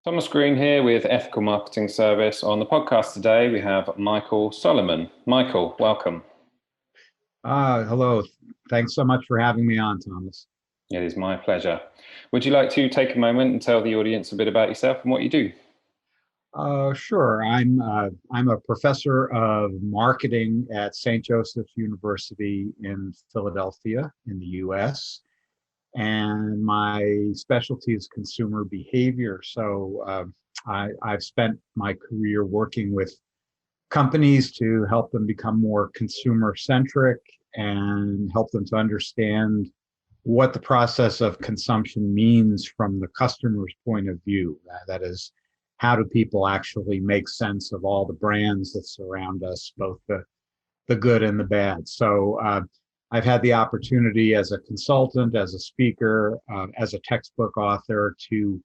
Thomas Green here with Ethical Marketing Service. On the podcast today, we have Michael Solomon. Michael, welcome. Hello. Thanks so much for having me on, Thomas. It is my pleasure. Would you like to take a moment and tell the audience a bit about yourself and what you do? Sure. I'm a professor of marketing at St. Joseph's University in Philadelphia in the U.S. And my specialty is consumer behavior. So I've spent my career working with companies to help them become more consumer-centric and help them to understand what the process of consumption means from the customer's point of view. That is, how do people actually make sense of all the brands that surround us, both the good and the bad? So I've had the opportunity as a consultant, as a speaker, as a textbook author to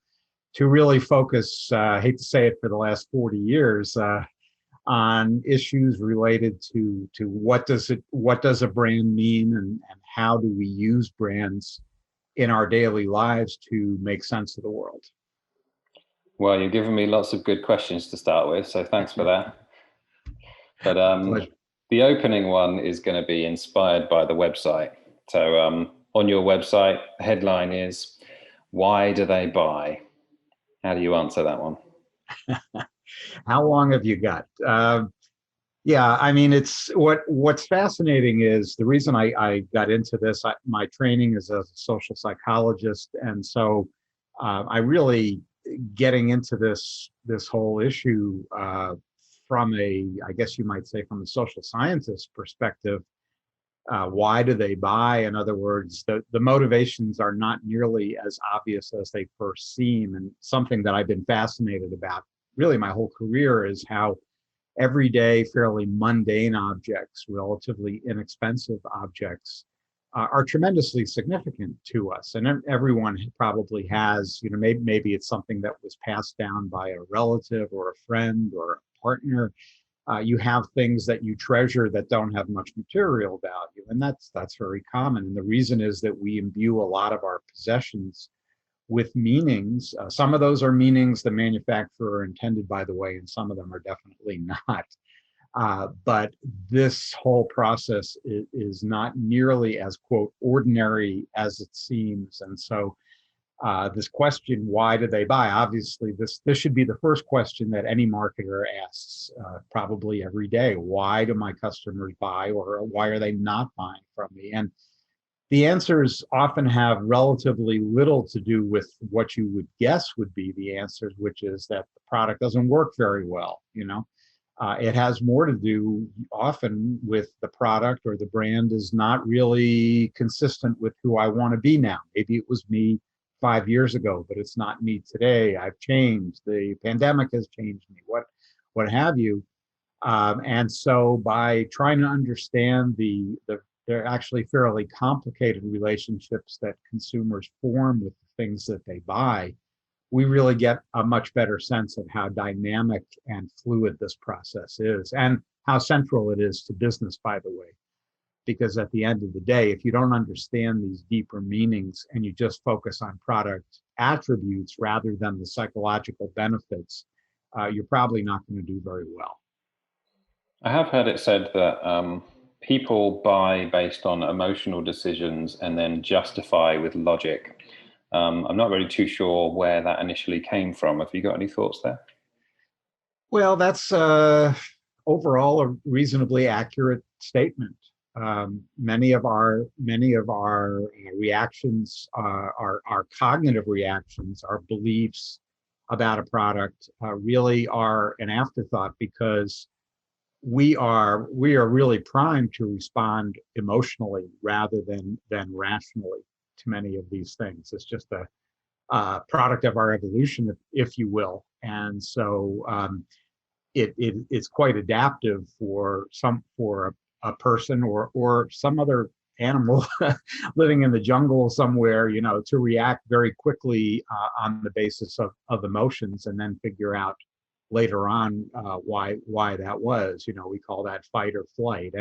really focus, I hate to say it, for the last 40 years, on issues related to what does a brand mean, and how do we use brands in our daily lives to make sense of the world. Well, you've given me lots of good questions to start with, so thanks for that. But the opening one is going to be inspired by the website. So on your website, the headline is, "Why do they buy?" How do you answer that one? How long have you got? Yeah, I mean, what's fascinating is the reason I got into this. My training is as a social psychologist, and so I really getting into this whole issue from I guess you might say, from a social scientist perspective. Why do they buy? In other words, the motivations are not nearly as obvious as they first seem, and something that I've been fascinated about really my whole career is how everyday, fairly mundane objects, relatively inexpensive objects, are tremendously significant to us. And everyone probably has, maybe it's something that was passed down by a relative or a friend or a partner. You have things that you treasure that don't have much material value, and that's very common. And the reason is that we imbue a lot of our possessions with meanings. Some of those are meanings the manufacturer intended, by the way, and some of them are definitely not. But this whole process is not nearly as, quote, ordinary as it seems. And so this question, why do they buy? Obviously, this should be the first question that any marketer asks probably every day. Why do my customers buy, or why are they not buying from me? And the answers often have relatively little to do with what you would guess would be the answers, which is that the product doesn't work very well. It has more to do often with the product, or the brand is not really consistent with who I want to be now. Maybe it was me 5 years ago, but it's not me today. I've changed. The pandemic has changed me, what have you. And so by trying to understand they're actually fairly complicated relationships that consumers form with the things that they buy, we really get a much better sense of how dynamic and fluid this process is, and how central it is to business, by the way. Because at the end of the day, if you don't understand these deeper meanings and you just focus on product attributes rather than the psychological benefits, you're probably not going to do very well. I have heard it said that people buy based on emotional decisions and then justify with logic. I'm not really too sure where that initially came from. Have you got any thoughts there? Well, that's overall a reasonably accurate statement. Many of our reactions, our cognitive reactions, our beliefs about a product really are an afterthought, because we are really primed to respond emotionally rather than rationally to many of these things. It's just a product of our evolution, if you will. And so it's quite adaptive for a person or some other animal living in the jungle somewhere, to react very quickly on the basis of emotions, and then figure out later on why that was. We call that fight or flight.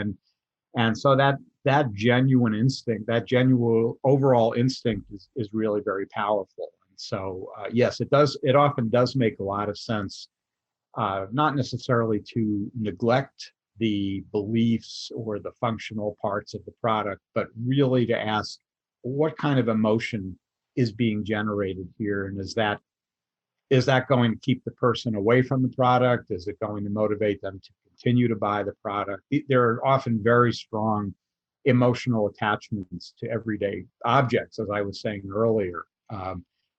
And so that genuine instinct, that genuine overall instinct is really very powerful. So yes, it does. It often does make a lot of sense, not necessarily to neglect the beliefs or the functional parts of the product, but really to ask what kind of emotion is being generated here, and is that going to keep the person away from the product? Is it going to motivate them to continue to buy the product? There are often very strong emotional attachments to everyday objects, as I was saying earlier,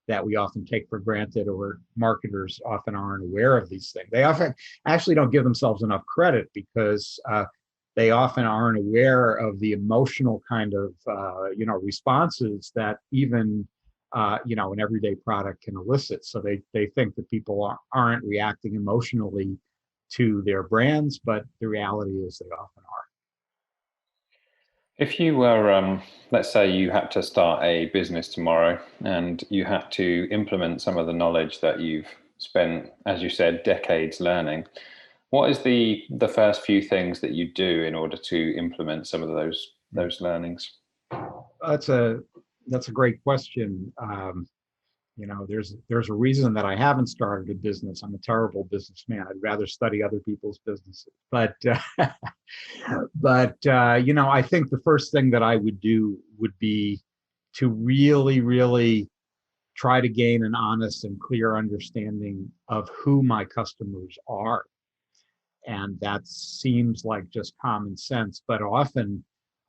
that we often take for granted, or marketers often aren't aware of these things. They often actually don't give themselves enough credit because they often aren't aware of the emotional kind of responses that even an everyday product can elicit. So they think that people aren't reacting emotionally to their brands, but the reality is they often are. If you were, let's say you had to start a business tomorrow and you had to implement some of the knowledge that you've spent, as you said, decades learning, what is the first few things that you do in order to implement some of those learnings? That's a great question. There's a reason that I haven't started a business. I'm a terrible businessman. I'd rather study other people's businesses. But I think the first thing that I would do would be to really, really try to gain an honest and clear understanding of who my customers are. And that seems like just common sense, but often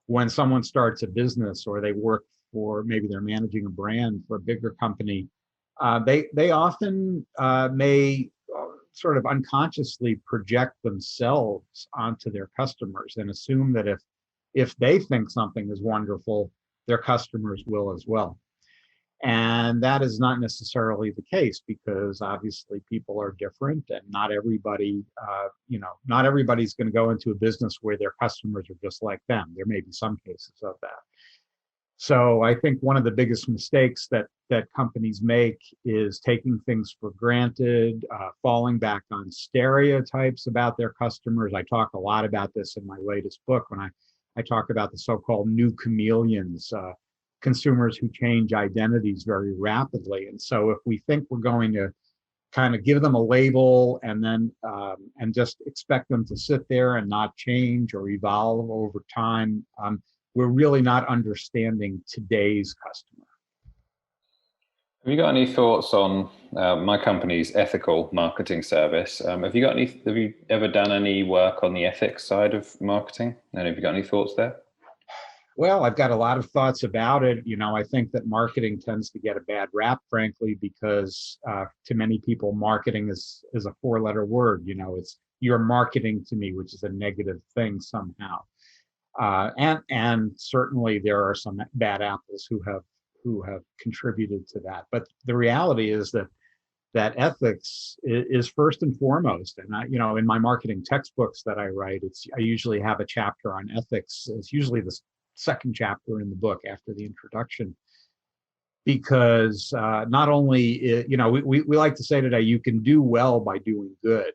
when someone starts a business or they work for, maybe they're managing a brand for a bigger company, they often may sort of unconsciously project themselves onto their customers and assume that if they think something is wonderful, their customers will as well. And that is not necessarily the case, because obviously people are different, and not everybody's going to go into a business where their customers are just like them. There may be some cases of that. So I think one of the biggest mistakes that companies make is taking things for granted, falling back on stereotypes about their customers. I talk a lot about this in my latest book when I talk about the so-called new chameleons, consumers who change identities very rapidly. And so if we think we're going to kind of give them a label and then and just expect them to sit there and not change or evolve over time, we're really not understanding today's customer. Have you got any thoughts on my company's ethical marketing service? Have you ever done any work on the ethics side of marketing? And have you got any thoughts there? Well, I've got a lot of thoughts about it. I think that marketing tends to get a bad rap, frankly, because to many people, marketing is a four-letter word. It's you're marketing to me, which is a negative thing somehow. And certainly there are some bad apples who have contributed to that. But the reality is that ethics is first and foremost. And in my marketing textbooks that I write, I usually have a chapter on ethics. It's usually the second chapter in the book after the introduction, because not only we like to say today, you can do well by doing good.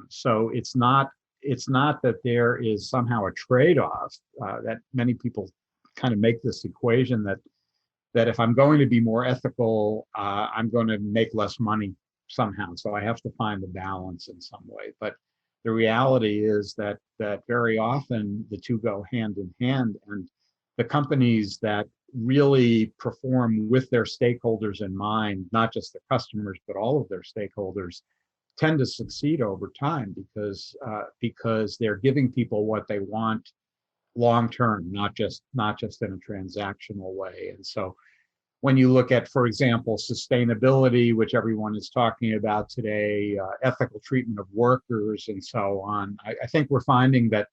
So it's not that there is somehow a trade-off, that many people kind of make this equation that if I'm going to be more ethical, I'm going to make less money somehow. So I have to find the balance in some way. But the reality is that very often the two go hand in hand, and the companies that really perform with their stakeholders in mind, not just their customers, but all of their stakeholders, tend to succeed over time because they're giving people what they want long term, not just in a transactional way. And so when you look at, for example, sustainability, which everyone is talking about today, ethical treatment of workers and so on, I think we're finding that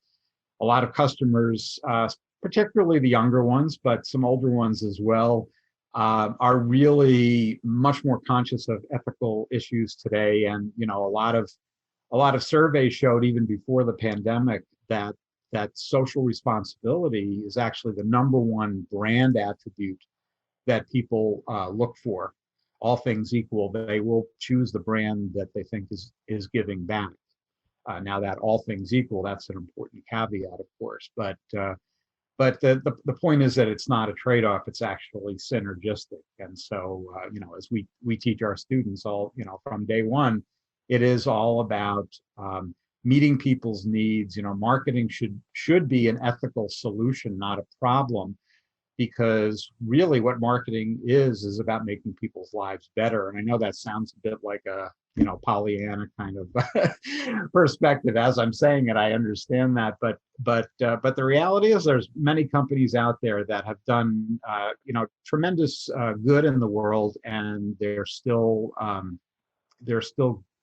a lot of customers, particularly the younger ones, but some older ones as well, are really much more conscious of ethical issues today. And a lot of surveys showed even before the pandemic that social responsibility is actually the number one brand attribute that people look for. All things equal, they will choose the brand that they think is giving back. Now that all things equal, that's an important caveat, of course, but but the point is that it's not a trade-off, it's actually synergistic. And so, as we teach our students all, from day one, it is all about meeting people's needs. Marketing should be an ethical solution, not a problem, because really what marketing is about making people's lives better. And I know that sounds a bit like a Pollyanna kind of perspective. As I'm saying it, I understand that, but the reality is there's many companies out there that have done tremendous good in the world, and they're still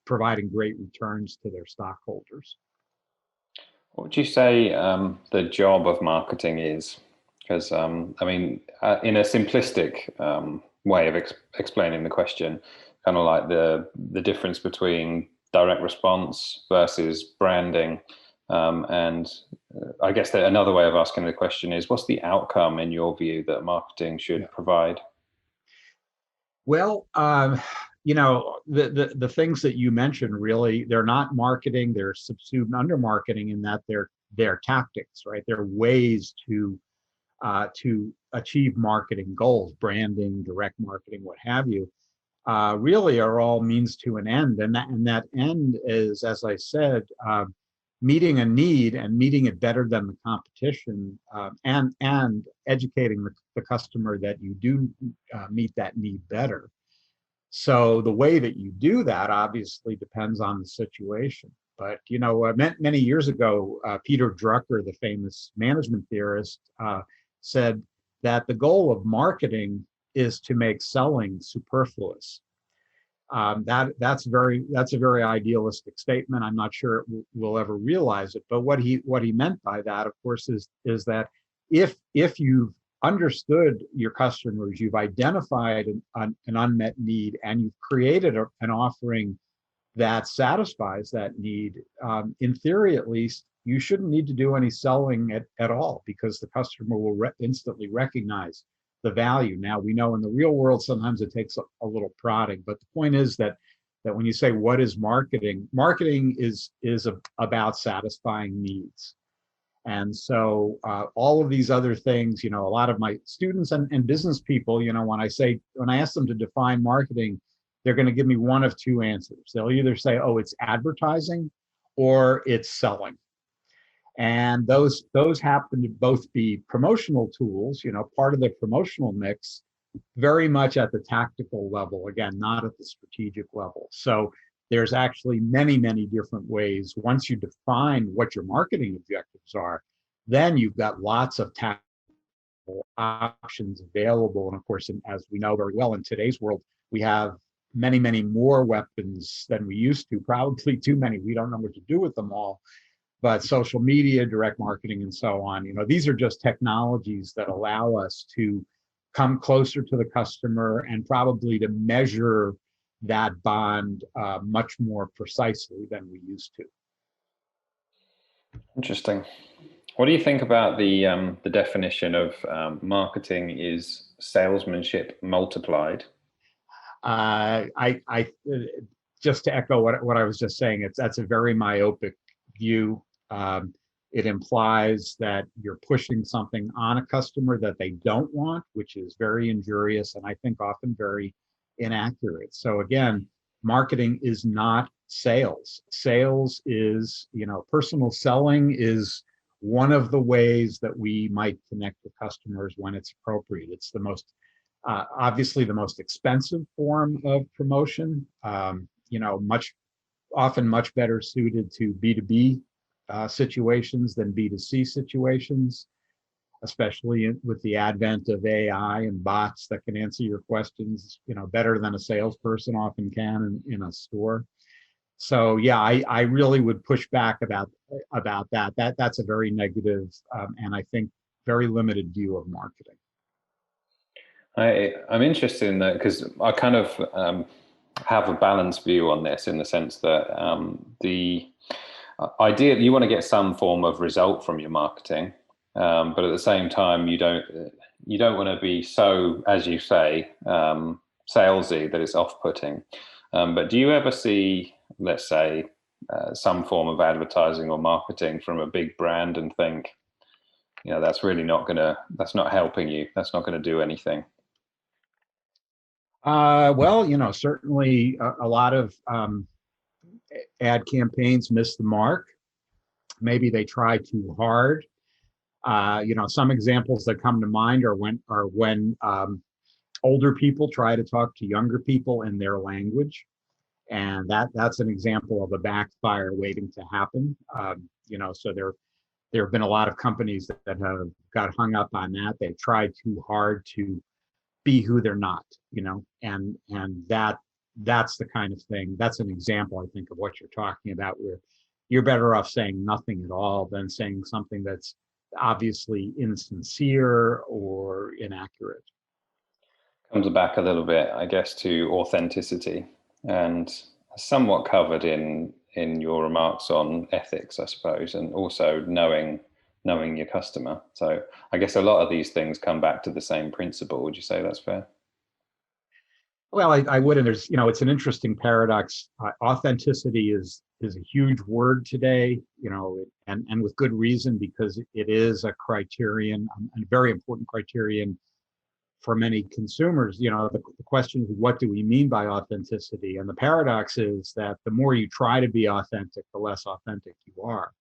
providing great returns to their stockholders. What would you say the job of marketing is? Because in a simplistic way of explaining the question, kind of like the difference between direct response versus branding, and I guess that another way of asking the question is, what's the outcome in your view that marketing should provide? Well, the things that you mentioned, really, they're not marketing, they're subsumed under marketing, in that they're tactics, right? They're ways to achieve marketing goals. Branding, direct marketing, what have you, really are all means to an end. And that end is, as I said, meeting a need and meeting it better than the competition, and educating the customer that you do meet that need better. So the way that you do that obviously depends on the situation. But many years ago, Peter Drucker, the famous management theorist, said that the goal of marketing is to make selling superfluous. That's a very idealistic statement. I'm not sure we'll ever realize it. But what he meant by that, of course, is that if you've understood your customers, you've identified an unmet need, and you've created an offering that satisfies that need, in theory at least, you shouldn't need to do any selling at all, because the customer will instantly recognize the value. Now, we know in the real world sometimes it takes a little prodding, but the point is that when you say what is marketing, marketing is about satisfying needs. And so all of these other things, a lot of my students and business people, when I ask them to define marketing, they're going to give me one of two answers. They'll either say, oh, it's advertising, or it's selling. And those happen to both be promotional tools, part of the promotional mix, very much at the tactical level, again, not at the strategic level. So there's actually many, many different ways. Once you define what your marketing objectives are, then you've got lots of tactical options available. And of course, as we know very well, in today's world, we have many, many more weapons than we used to, probably too many. We don't know what to do with them all. But social media, direct marketing, and so on, these are just technologies that allow us to come closer to the customer and probably to measure that bond much more precisely than we used to. Interesting. What do you think about the definition of marketing is salesmanship multiplied? I just to echo what I was just saying, that's a very myopic view. It implies that you're pushing something on a customer that they don't want, which is very injurious and I think often very inaccurate. So again, marketing is not sales. Sales is, personal selling is one of the ways that we might connect with customers when it's appropriate. It's the most, obviously the most expensive form of promotion, often much better suited to B2B situations than B2C situations, especially with the advent of AI and bots that can answer your questions, better than a salesperson often can in a store. So yeah, I really would push back about that. That's a very negative and I think very limited view of marketing. I'm interested in that because I kind of have a balanced view on this, in the sense that the idea you want to get some form of result from your marketing, but at the same time you don't want to be so, as you say, salesy that it's off-putting. But do you ever see, let's say, some form of advertising or marketing from a big brand and think, that's really that's not helping you. That's not gonna do anything. Well, certainly a lot of ad campaigns miss the mark. Maybe they try too hard. Some examples that come to mind are when older people try to talk to younger people in their language, and that's an example of a backfire waiting to happen. So there have been a lot of companies that have got hung up on that. They've tried too hard to be who they're not, and that's the kind of thing. That's an example, I think, of what you're talking about, where you're better off saying nothing at all than saying something that's obviously insincere or inaccurate. Comes back a little bit, I guess, to authenticity, and somewhat covered in your remarks on ethics, I suppose, and also knowing your customer. So I guess a lot of these things come back to the same principle. Would you say that's fair? Well, I would, and there's, it's an interesting paradox. Authenticity is a huge word today, and with good reason, because it is a criterion, a very important criterion for many consumers. The question is, what do we mean by authenticity? And the paradox is that the more you try to be authentic, the less authentic you are.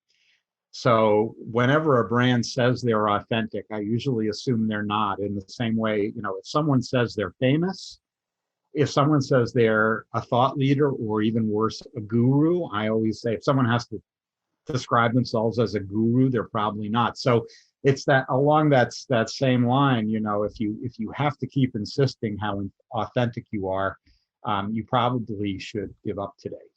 So whenever a brand says they're authentic, I usually assume they're not. In the same way, if someone says they're famous, if someone says they're a thought leader, or even worse, a guru, I always say if someone has to describe themselves as a guru, they're probably not. So it's that along that same line, if you have to keep insisting how authentic you are, you probably should give up today.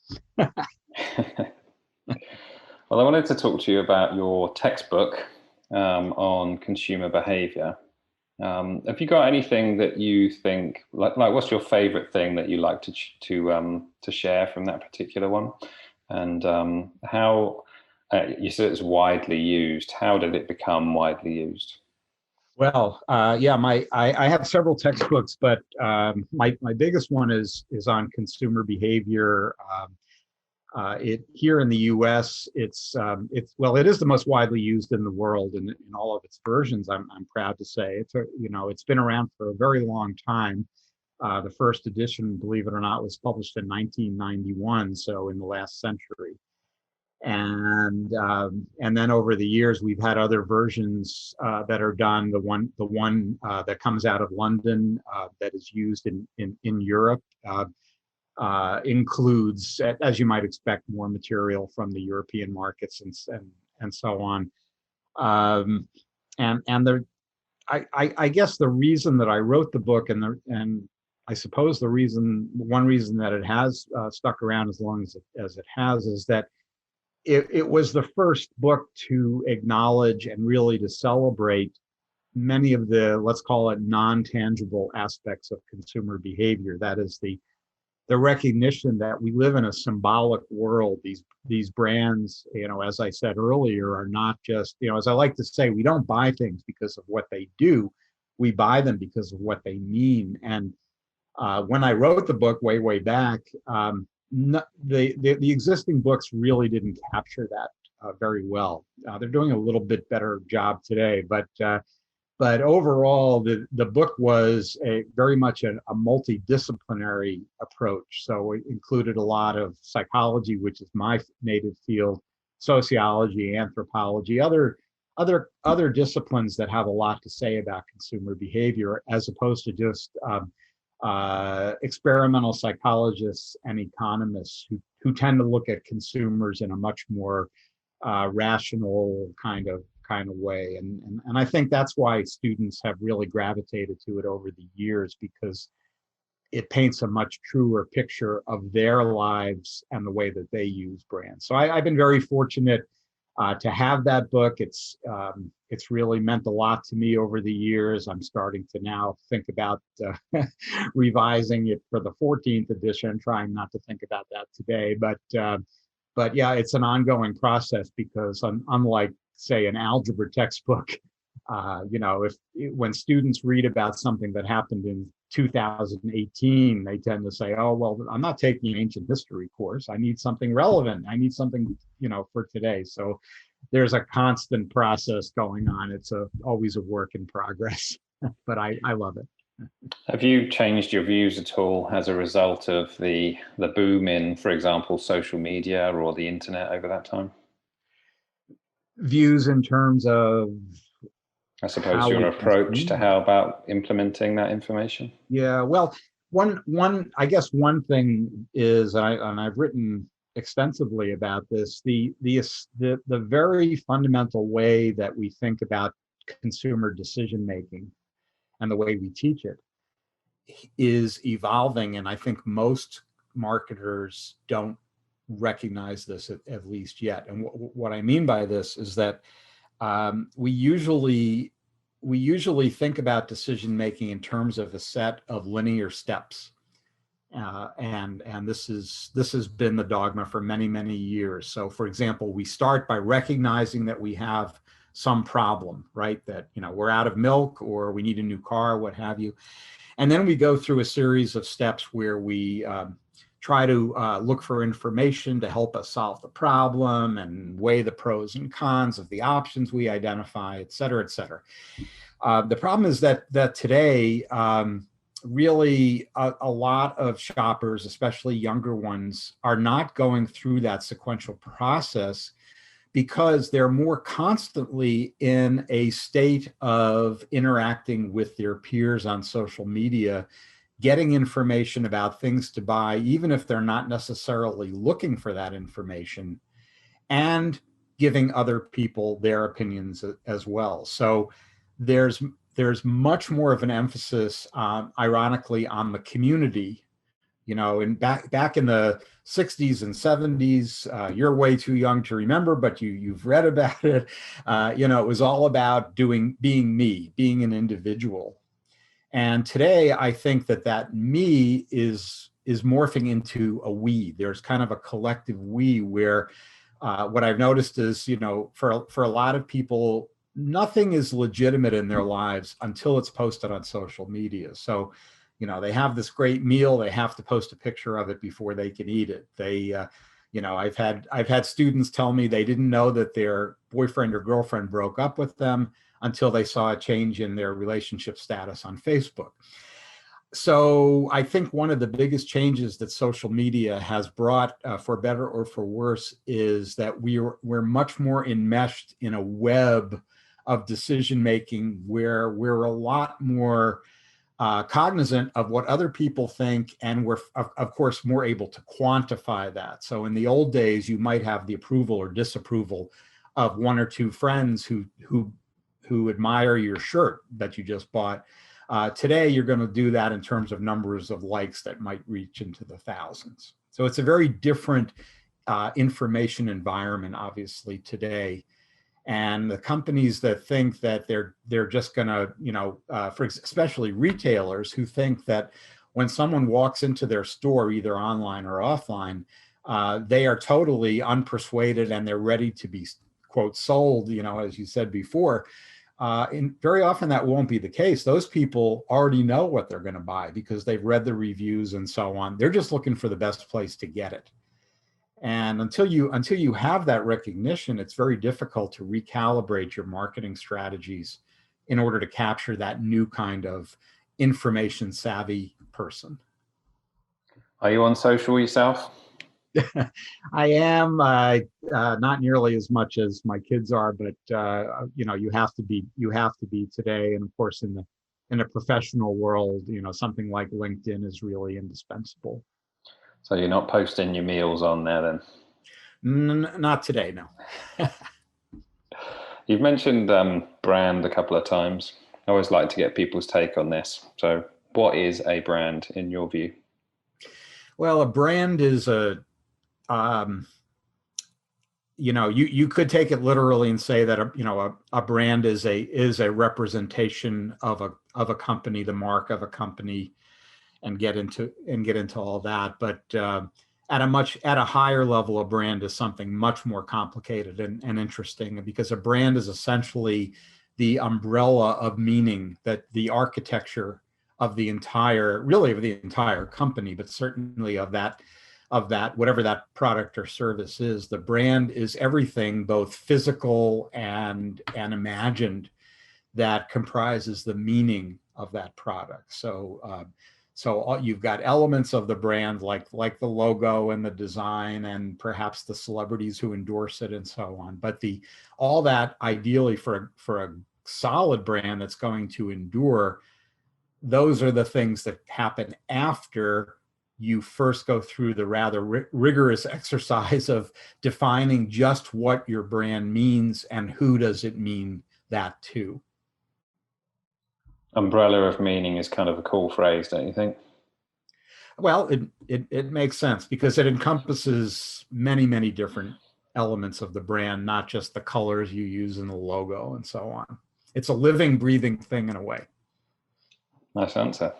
Well, I wanted to talk to you about your textbook on consumer behavior. Have you got anything that you think, like what's your favorite thing that you like to share from that particular one? And how you said it's widely used. How did it become widely used? Well, yeah, I have several textbooks, but my biggest one is on consumer behavior. Here in the U.S., it is the most widely used in the world in all of its versions. I'm proud to say it's been around for a very long time. The first edition, believe it or not, was published in 1991, so in the last century. And then over the years, we've had other versions that are done. The one that comes out of London that is used in Europe. Includes, as you might expect, more material from the European markets and so on. I guess the reason that I wrote the book, and I suppose one reason that it has stuck around as long as it has, is that it was the first book to acknowledge and really to celebrate many of the, let's call it, non-tangible aspects of consumer behavior. That is the recognition that we live in a symbolic world. These brands, as I said earlier, are not just, as I like to say, we don't buy things because of what they do. We buy them because of what they mean. And when I wrote the book way back, the existing books really didn't capture that very well. They're doing a little bit better job today, but overall, the book was very much a multidisciplinary approach. So it included a lot of psychology, which is my native field, sociology, anthropology, other disciplines that have a lot to say about consumer behavior, as opposed to just experimental psychologists and economists who tend to look at consumers in a much more rational kind of way. And I think that's why students have really gravitated to it over the years, because it paints a much truer picture of their lives and the way that they use brands. So I've been very fortunate to have that book. It's really meant a lot to me over the years. I'm starting to now think about revising it for the 14th edition, trying not to think about that today. But yeah, it's an ongoing process, because unlike, say, an algebra textbook, when students read about something that happened in 2018, they tend to say, oh, well, I'm not taking an ancient history course. I need something relevant. I need something, for today. So there's a constant process going on. It's always a work in progress, but I love it. Have you changed your views at all as a result of the boom in, for example, social media or the internet over that time? Views in terms of, I suppose your approach to how about implementing that information? Yeah, well, I guess one thing is, and I've written extensively about this, the very fundamental way that we think about consumer decision making and the way we teach it is evolving, and I think most marketers don't recognize this at least yet. And what I mean by this is that we usually think about decision making in terms of a set of linear steps, and this has been the dogma for many years. So, for example, we start by recognizing that we have some problem, right? That we're out of milk, or we need a new car, what have you, and then we go through a series of steps where we try to look for information to help us solve the problem and weigh the pros and cons of the options we identify, et cetera, et cetera. The problem is that today, really a lot of shoppers, especially younger ones, are not going through that sequential process because they're more constantly in a state of interacting with their peers on social media, getting information about things to buy, even if they're not necessarily looking for that information, and giving other people their opinions as well. So there's much more of an emphasis, ironically, on the community. And back in the 60s and 70s, you're way too young to remember, but you've read about it. It was all about being me, being an individual. And today, I think that me is morphing into a we. There's kind of a collective we where what I've noticed is, for a lot of people, nothing is legitimate in their lives until it's posted on social media. So, they have this great meal, they have to post a picture of it before they can eat it. I've had students tell me they didn't know that their boyfriend or girlfriend broke up with them until they saw a change in their relationship status on Facebook. So I think one of the biggest changes that social media has brought, for better or for worse, is that we're much more enmeshed in a web of decision making where we're a lot more cognizant of what other people think, and we're of course more able to quantify that. So in the old days, you might have the approval or disapproval of one or two friends who admire your shirt that you just bought. Today, you're going to do that in terms of numbers of likes that might reach into the thousands. So it's a very different information environment, obviously, today. And the companies that think that they're just going to, especially retailers who think that when someone walks into their store, either online or offline, they are totally unpersuaded and they're ready to be, quote, sold, as you said before. And very often that won't be the case. Those people already know what they're going to buy because they've read the reviews and so on. They're just looking for the best place to get it. And until you have that recognition, it's very difficult to recalibrate your marketing strategies in order to capture that new kind of information savvy person. Are you on social yourself? I am, not nearly as much as my kids are, but you have to be today. And of course, in the professional world, something like LinkedIn is really indispensable. So you're not posting your meals on there then? Not today, no. You've mentioned brand a couple of times. I always like to get people's take on this. So what is a brand in your view? Well, a brand is you could take it literally and say that a brand is a representation of a company, the mark of a company, and get into all that. But at a higher level, a brand is something much more complicated and interesting, because a brand is essentially the umbrella of meaning, that the architecture of the entire company, but certainly of that of that, whatever that product or service is. The brand is everything, both physical and imagined, that comprises the meaning of that product. So you've got elements of the brand like the logo and the design and perhaps the celebrities who endorse it and so on. But all that ideally for a solid brand that's going to endure, those are the things that happen after you first go through the rather rigorous exercise of defining just what your brand means and who does it mean that to. Umbrella of meaning is kind of a cool phrase, don't you think? Well, it makes sense because it encompasses many, many different elements of the brand, not just the colors you use in the logo and so on. It's a living, breathing thing in a way. Nice answer.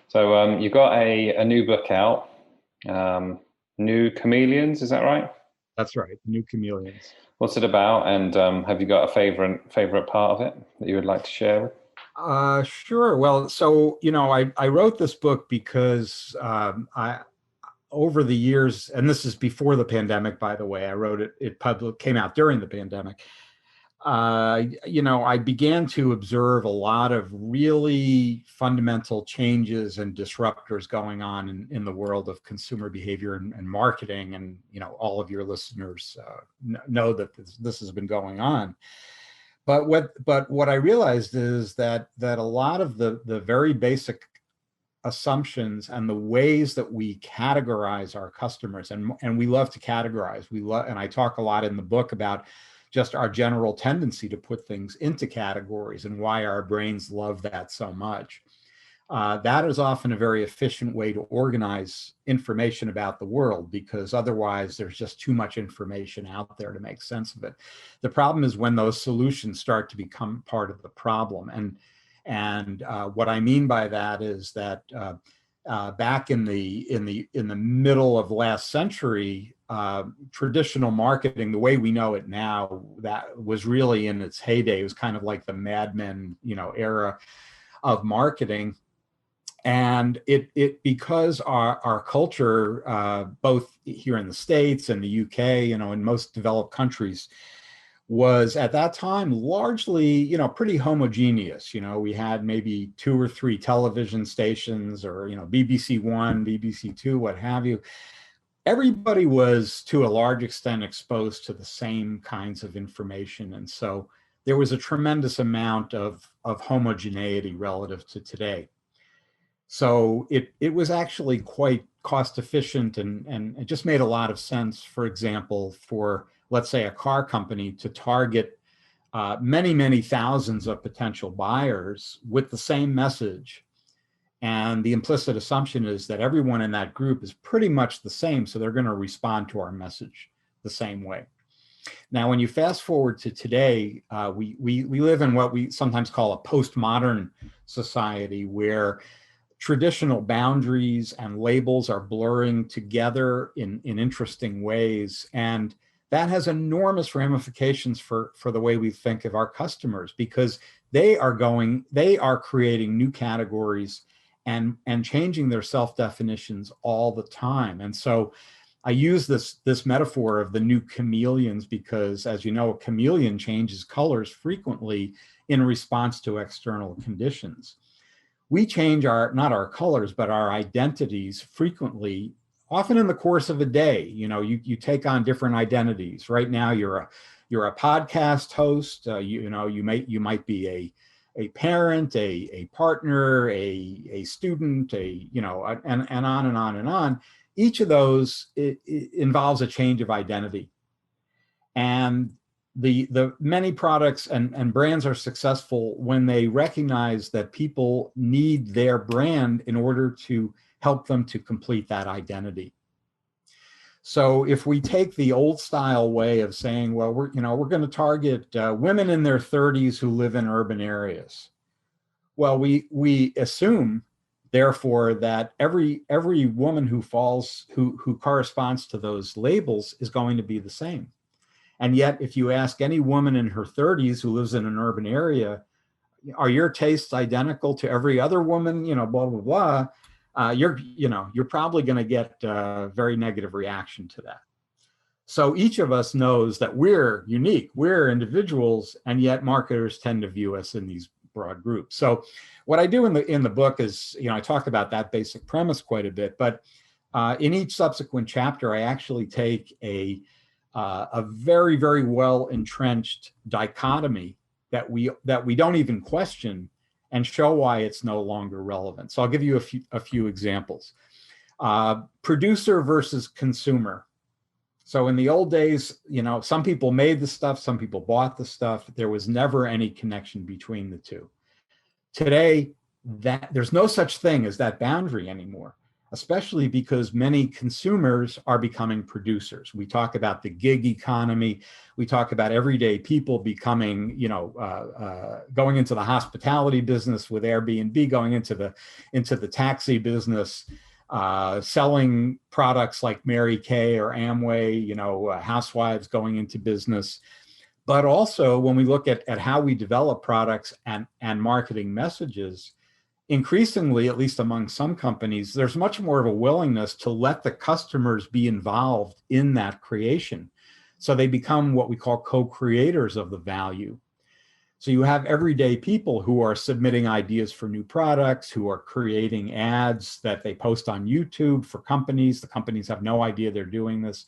So you've got a new book out, New Chameleons, is that right? That's right, New Chameleons. What's it about, and have you got a favorite part of it that you would like to share with? Sure. Well, so, I wrote this book because over the years, and this is before the pandemic, by the way, I wrote it, came out during the pandemic. I began to observe a lot of really fundamental changes and disruptors going on in the world of consumer behavior and marketing. And, all of your listeners know that this has been going on. But what I realized is that a lot of the very basic assumptions and the ways that we categorize our customers, and we love to categorize. And I talk a lot in the book about just our general tendency to put things into categories and why our brains love that so much. That is often a very efficient way to organize information about the world, because otherwise there's just too much information out there to make sense of it. The problem is when those solutions start to become part of the problem. And what I mean by that is that back in the middle of last century, traditional marketing, the way we know it now, that was really in its heyday. It was kind of like the Mad Men, era of marketing. And it because our culture, both here in the States and the UK, in most developed countries, was at that time largely, pretty homogeneous. We had maybe 2 or 3 television stations, or, BBC One, BBC Two, what have you. Everybody was, to a large extent, exposed to the same kinds of information. And so there was a tremendous amount of homogeneity relative to today. So it was actually quite cost efficient, and it just made a lot of sense, for example, for, let's say, a car company to target many, many thousands of potential buyers with the same message. And the implicit assumption is that everyone in that group is pretty much the same, so they're going to respond to our message the same way. Now, when you fast forward to today, we live in what we sometimes call a postmodern society, where traditional boundaries and labels are blurring together in interesting ways. And that has enormous ramifications for the way we think of our customers, because they are creating new categories and changing their self-definitions all the time. And so I use this metaphor of the new chameleons because, as you know, a chameleon changes colors frequently in response to external conditions. We change not our colors, but our identities frequently, often in the course of a day. You take on different identities. Right now, you're a podcast host. You might be a parent, a partner, a student, and on and on and on. Each of those involves a change of identity. And the many products and brands are successful when they recognize that people need their brand in order to help them to complete that identity. So if we take the old style way of saying, well, we're going to target women in their 30s who live in urban areas. Well, we assume, therefore, that every woman who corresponds to those labels is going to be the same. And yet, if you ask any woman in her 30s who lives in an urban area, are your tastes identical to every other woman, blah, blah, blah, you're probably going to get a very negative reaction to that. So each of us knows that we're unique, we're individuals, and yet marketers tend to view us in these broad groups. So what I do in the book is, I talk about that basic premise quite a bit, but in each subsequent chapter, I actually take a very, very well entrenched dichotomy that we don't even question and show why it's no longer relevant. So I'll give you a few examples. Producer versus consumer. So in the old days, some people made the stuff, some people bought the stuff. There was never any connection between the two. Today, there's no such thing as that boundary anymore, especially because many consumers are becoming producers. We talk about the gig economy. We talk about everyday people becoming, going into the hospitality business with Airbnb, going into the taxi business, selling products like Mary Kay or Amway, housewives going into business. But also when we look at how we develop products and marketing messages, increasingly, at least among some companies, there's much more of a willingness to let the customers be involved in that creation. So they become what we call co-creators of the value. So you have everyday people who are submitting ideas for new products, who are creating ads that they post on YouTube for companies. The companies have no idea they're doing this.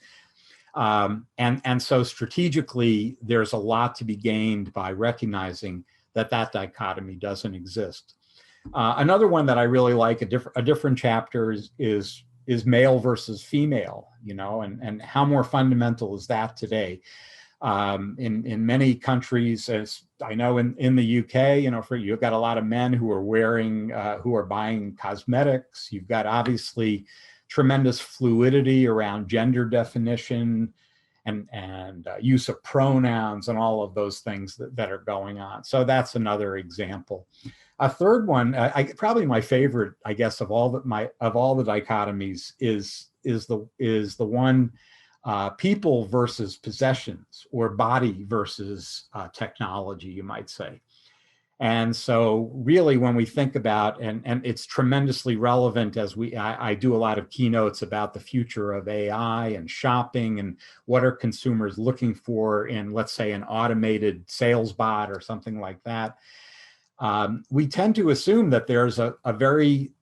And so strategically, there's a lot to be gained by recognizing that dichotomy doesn't exist. Another one that I really like, a different chapter is male versus female, and how more fundamental is that today? In many countries, as I know in the UK, you've got a lot of men who are buying cosmetics. You've got obviously tremendous fluidity around gender definition and use of pronouns and all of those things that are going on. So that's another example. A third one, probably my favorite, I guess, of all the dichotomies is the one. People versus possessions, or body versus technology, you might say. And so really when we think about, and it's tremendously relevant as I do a lot of keynotes about the future of AI and shopping and what are consumers looking for in, let's say, an automated sales bot or something like that. We tend to assume that there's a very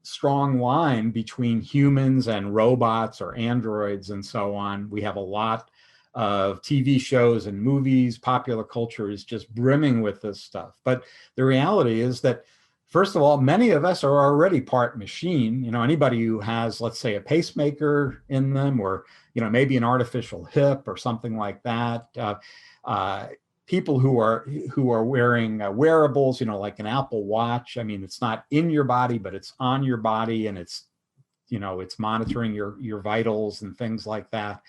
strong line between humans and robots or androids and so on. We have a lot of TV shows and movies. Popular culture is just brimming with this stuff. But the reality is that, first of all, many of us are already part machine. Anybody who has, let's say, a pacemaker in them, or maybe an artificial hip or something like that. People who are wearing wearables, like an Apple Watch. I mean, it's not in your body, but it's on your body, and it's monitoring your vitals and things like that.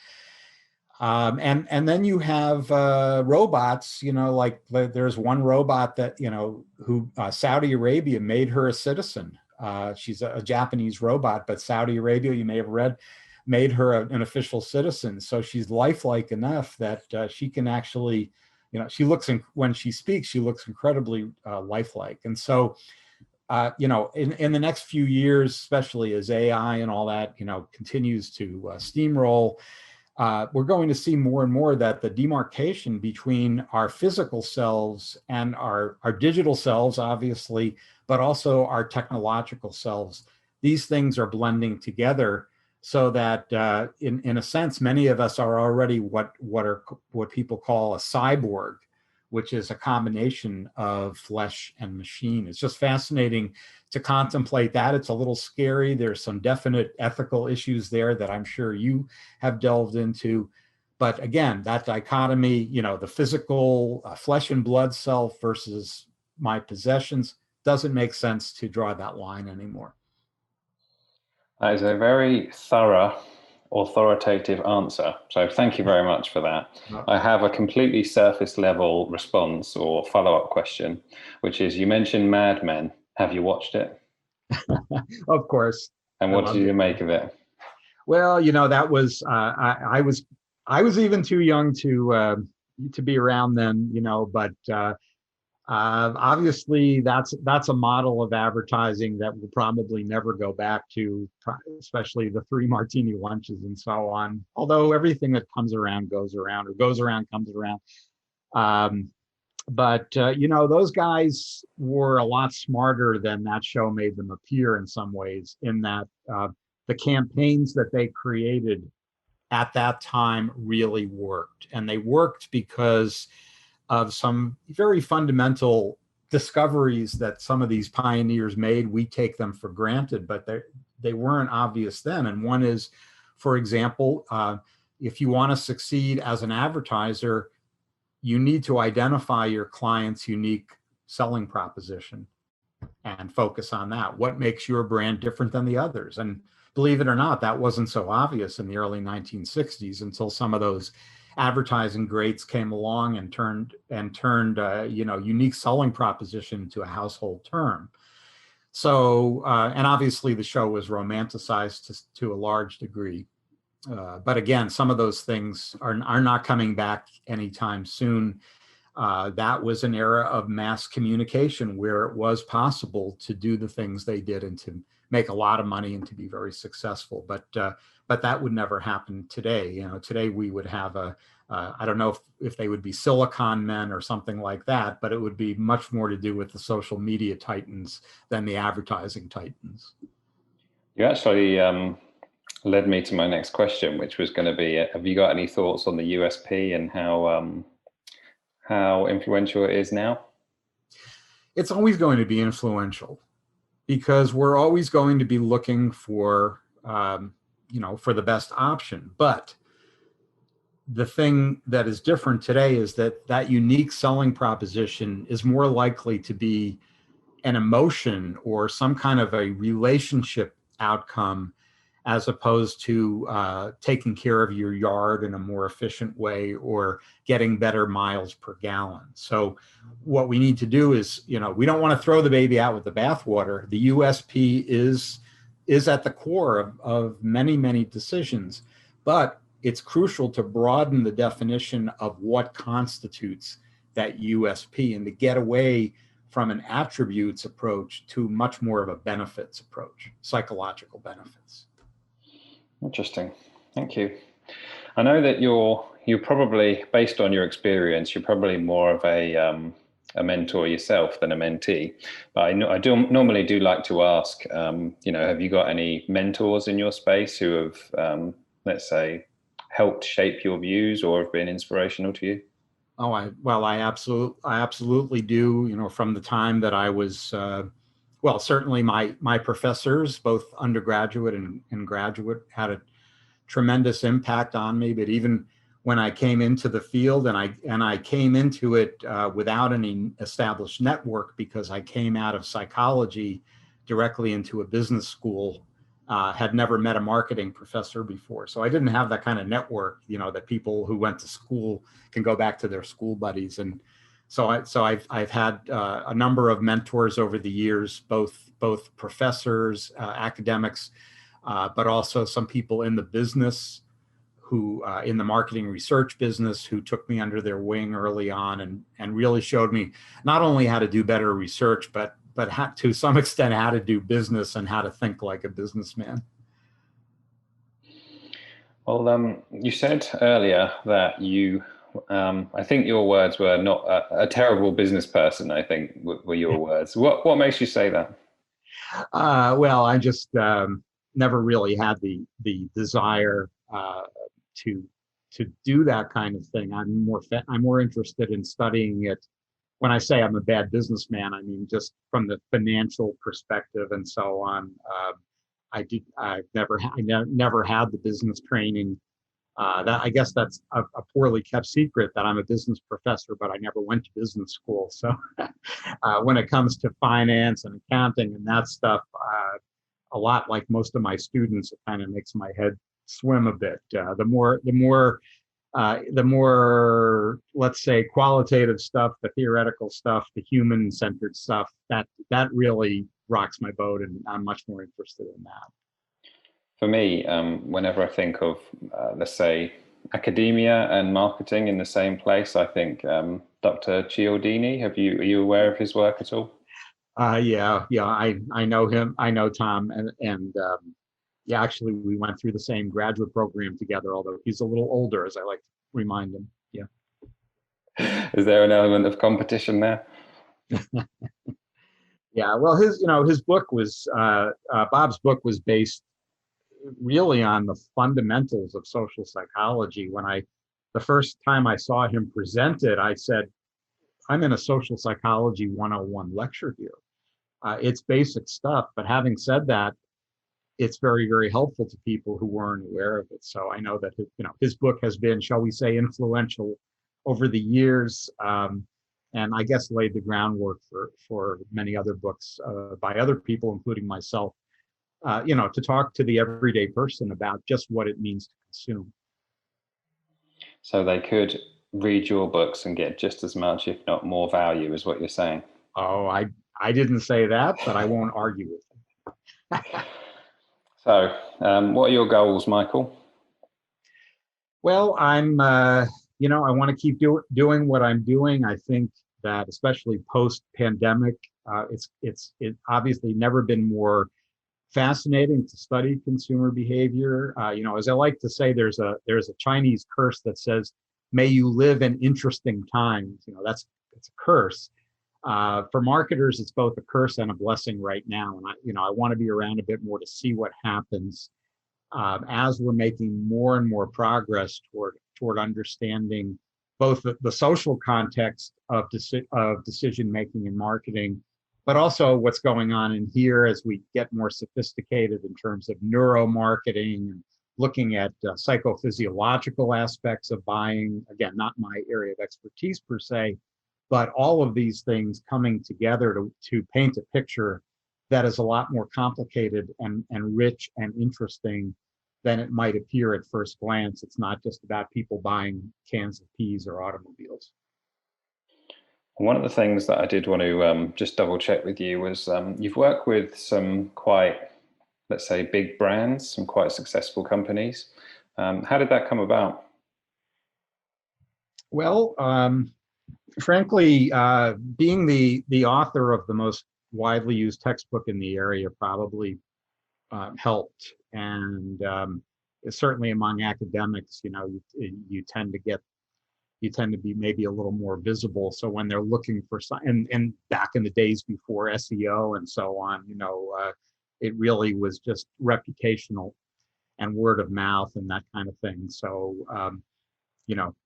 And then you have robots. Like there's one robot that who Saudi Arabia made her a citizen. She's a Japanese robot, but Saudi Arabia, you may have read, made her an official citizen. So she's lifelike enough that she can actually. When she speaks, she looks incredibly lifelike. And so, in the next few years, especially as AI and all that, continues to steamroll, we're going to see more and more that the demarcation between our physical selves and our digital selves, obviously, but also our technological selves, these things are blending together. So that in a sense, many of us are already what people call a cyborg, which is a combination of flesh and machine. It's just fascinating to contemplate that. It's a little scary. There's some definite ethical issues there that I'm sure you have delved into. But again, that dichotomy, the physical flesh and blood self versus my possessions, doesn't make sense to draw that line anymore. That is a very thorough, authoritative answer. So thank you very much for that. I have a completely surface level response or follow-up question, which is, you mentioned Mad Men. Have you watched it? Of course. And what did you make of it? Well, that was, I was even too young to be around then, but Obviously, that's a model of advertising that will probably never go back to, especially the three martini lunches and so on. Although everything that comes around goes around, or goes around comes around. But those guys were a lot smarter than that show made them appear in some ways, in that the campaigns that they created at that time really worked. And they worked because of some very fundamental discoveries that some of these pioneers made. We take them for granted, but they weren't obvious then. And one is, for example, if you want to succeed as an advertiser, you need to identify your client's unique selling proposition and focus on that. What makes your brand different than the others? And believe it or not, that wasn't so obvious in the early 1960s until some of those advertising greats came along and turned unique selling proposition into a household term. So, and obviously the show was romanticized to a large degree. But again, some of those things are not coming back anytime soon. That was an era of mass communication where it was possible to do the things they did and to make a lot of money and to be very successful. But that would never happen today. Today we would have I don't know if they would be Silicon Men or something like that, but it would be much more to do with the social media titans than the advertising titans. You actually led me to my next question, which was going to be, have you got any thoughts on the USP and how influential it is now? It's always going to be influential because we're always going to be looking for, for the best option. But the thing that is different today is that unique selling proposition is more likely to be an emotion or some kind of a relationship outcome, as opposed to taking care of your yard in a more efficient way or getting better miles per gallon. So what we need to do is, we don't want to throw the baby out with the bathwater. The USP is at the core of many, many decisions, but it's crucial to broaden the definition of what constitutes that USP and to get away from an attributes approach to much more of a benefits approach, psychological benefits. Interesting. Thank you. I know that you're probably, based on your experience, you're probably more of a mentor yourself than a mentee. But I normally do like to ask, have you got any mentors in your space who have, let's say, helped shape your views or have been inspirational to you? Oh, I absolutely do. From the time that I was, certainly my professors, both undergraduate and graduate, had a tremendous impact on me. But even when I came into the field, and I came into it without any established network, because I came out of psychology directly into a business school. Had never met a marketing professor before. So I didn't have that kind of network, that people who went to school can go back to their school buddies. And so I've had a number of mentors over the years, both professors, academics, but also some people in the business who, in the marketing research business, who took me under their wing early on and really showed me not only how to do better research, but to some extent how to do business and how to think like a businessman. Well, you said earlier that you, I think your words were not a terrible business person, I think were your words. What makes you say that? I just never really had the desire to do that kind of thing. I'm more interested in studying it. When I say I'm a bad businessman, I mean just from the financial perspective and so on. I've never had the business training. That, I guess that's a poorly kept secret, that I'm a business professor, but I never went to business school. So when it comes to finance and accounting and that stuff, a lot like most of my students, it kind of makes my head swim a bit. The more, let's say, qualitative stuff, the theoretical stuff, the human-centered stuff, that really rocks my boat, and I'm much more interested in that. For me, whenever I think of, let's say, academia and marketing in the same place, I think Dr. Cialdini? Are you aware of his work at all? Yeah, I know him. I know Tom, and yeah, actually, we went through the same graduate program together. Although he's a little older, as I like to remind him. Yeah. Is there an element of competition there? Yeah. Well, his book was Bob's book was based really on the fundamentals of social psychology. The first time I saw him present it, I said, I'm in a social psychology 101 lecture here. It's basic stuff, but having said that, it's very, very helpful to people who weren't aware of it. So I know that his book has been, shall we say, influential over the years, and I guess laid the groundwork for many other books by other people, including myself. To talk to the everyday person about just what it means to consume. So they could read your books and get just as much, if not more value, is what you're saying. Oh, I didn't say that, but I won't argue with it. So, what are your goals, Michael? Well, I'm, I want to keep doing what I'm doing. I think that especially post-pandemic, it's obviously never been more fascinating to study consumer behavior. As I like to say, there's a Chinese curse that says, "May you live in interesting times." It's a curse. For marketers, it's both a curse and a blessing right now. And I want to be around a bit more to see what happens as we're making more and more progress toward understanding both the social context of decision making and marketing, but also what's going on in here as we get more sophisticated in terms of neuromarketing and looking at psychophysiological aspects of buying. Again, not my area of expertise per se, but all of these things coming together to paint a picture that is a lot more complicated and rich and interesting than it might appear at first glance. It's not just about people buying cans of peas or automobiles. One of the things that I did want to just double check with you was you've worked with some quite, let's say, big brands, some quite successful companies. How did that come about? Well, frankly, being the author of the most widely used textbook in the area probably helped. And certainly among academics, you tend to be maybe a little more visible. So when they're looking for and back in the days before SEO and so on, it really was just reputational and word of mouth and that kind of thing. So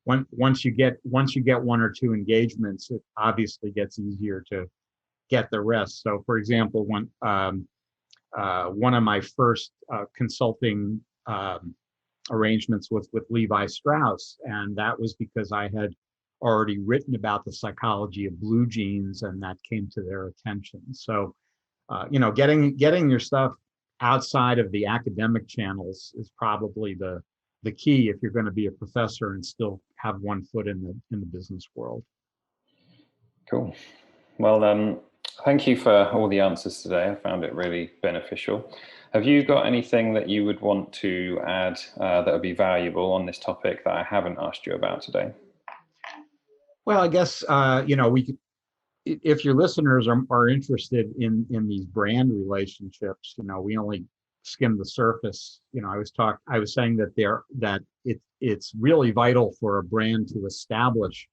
once you get one or two engagements, it obviously gets easier to get the rest. So for example, one of my first consulting arrangements was with Levi Strauss, and that was because I had already written about the psychology of blue jeans, and that came to their attention. So, getting your stuff outside of the academic channels is probably the key if you're going to be a professor and still have one foot in the business world. Cool. Well, thank you for all the answers today. I found it really beneficial. Have you got anything that you would want to add that would be valuable on this topic that I haven't asked you about today? Well, I guess, we could, if your listeners are interested in these brand relationships, we only skim the surface. I was saying that it's really vital for a brand to establish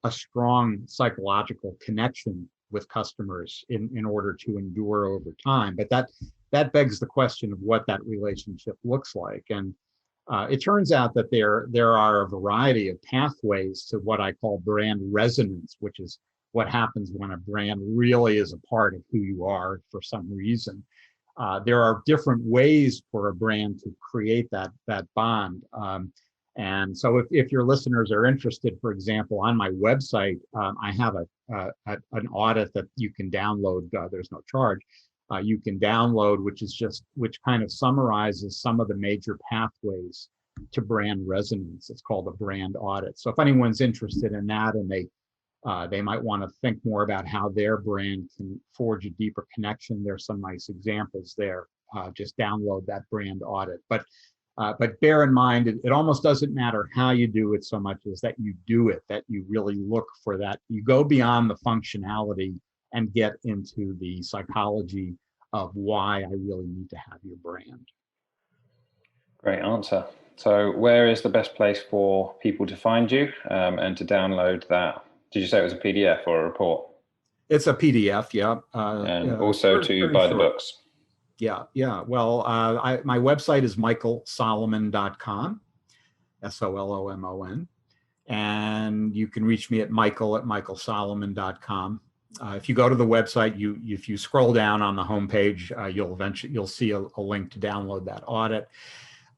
a strong psychological connection with customers in order to endure over time. But that begs the question of what that relationship looks like. And it turns out that there are a variety of pathways to what I call brand resonance, which is what happens when a brand really is a part of who you are for some reason. There are different ways for a brand to create that bond. And so if your listeners are interested, for example, on my website, I have an audit that you can download. There's no charge. You can download, which kind of summarizes some of the major pathways to brand resonance. It's called a brand audit. So if anyone's interested in that and they might want to think more about how their brand can forge a deeper connection, there's some nice examples there. Just download that brand audit. But But bear in mind, it almost doesn't matter how you do it so much as that you do it, that you really look for that. You go beyond the functionality and get into the psychology of why I really need to have your brand. Great answer. So where is the best place for people to find you and to download that? Did you say it was a PDF or a report? It's a PDF, yeah. And also to buy the books. Yeah, yeah. Well, my website is michaelsolomon.com, SOLOMON. And you can reach me at michaelsolomon.com. If you go to the website, if you scroll down on the homepage, you'll see a link to download that audit.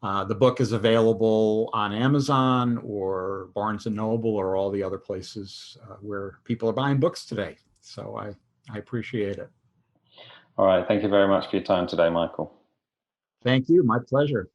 The book is available on Amazon or Barnes & Noble or all the other places where people are buying books today. So I appreciate it. All right. Thank you very much for your time today, Michael. Thank you. My pleasure.